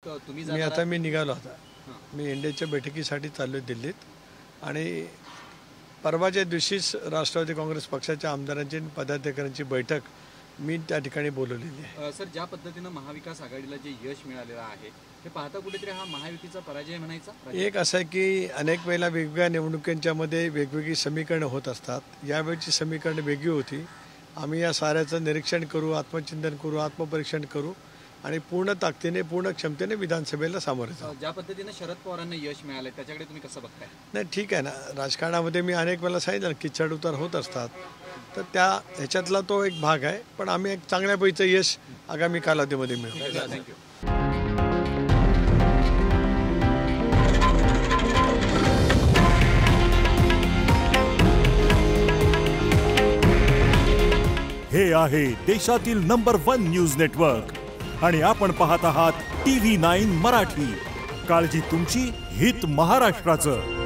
मी निघालो होता। मी इंडियाच्या बैठकीसाठी चाललोय दिल्लीत आणि परवाच्या दिवशीच राष्ट्रवादी काँग्रेस पक्षाच्या आमदारांची आणि पदाधिकाऱ्यांची बैठक मी त्या ठिकाणी बोलवलेली आहे। सर, ज्या पद्धतीने महाविकास आघाडीला जे यश मिळालेलं आहे हे पाहता कुठेतरी हा महायुतीचा पराजय म्हणायचा। एक असं आहे की अनेक वेळेला वेगवेगळ्या निवडणुकांच्या मध्ये वेगवेगळी समीकरणं होत असतात। यावेळची समीकरणं वेगळी होती। आम्ही या साऱ्याचं निरीक्षण करू, आत्मचिंतन करू, आत्मपरीक्षण करू आणि पूर्ण ताकदीने पूर्ण क्षमतेने विधानसभेला सामोरे जाऊ। ज्या पद्धतीने शरद पवारांना यश मिळाले त्याच्याकडे तुम्ही कसं बघताय? नाही, ठीक आहे ना, राजकारणामध्ये मी अनेक वेळेला सांगितलं की चढउतार होत असतात, तर त्या ह्याच्यातला तो एक भाग आहे। पण आम्ही एक चांगल्यापैकीचं यश आगामी कालावधीमध्ये मिळवू। थँक्यू। हे आहे देशातील नंबर 1 न्यूज नेटवर्क आणि आपण पाहत आहात TV9 मराठी। काळजी तुमची, हित महाराष्ट्राचं।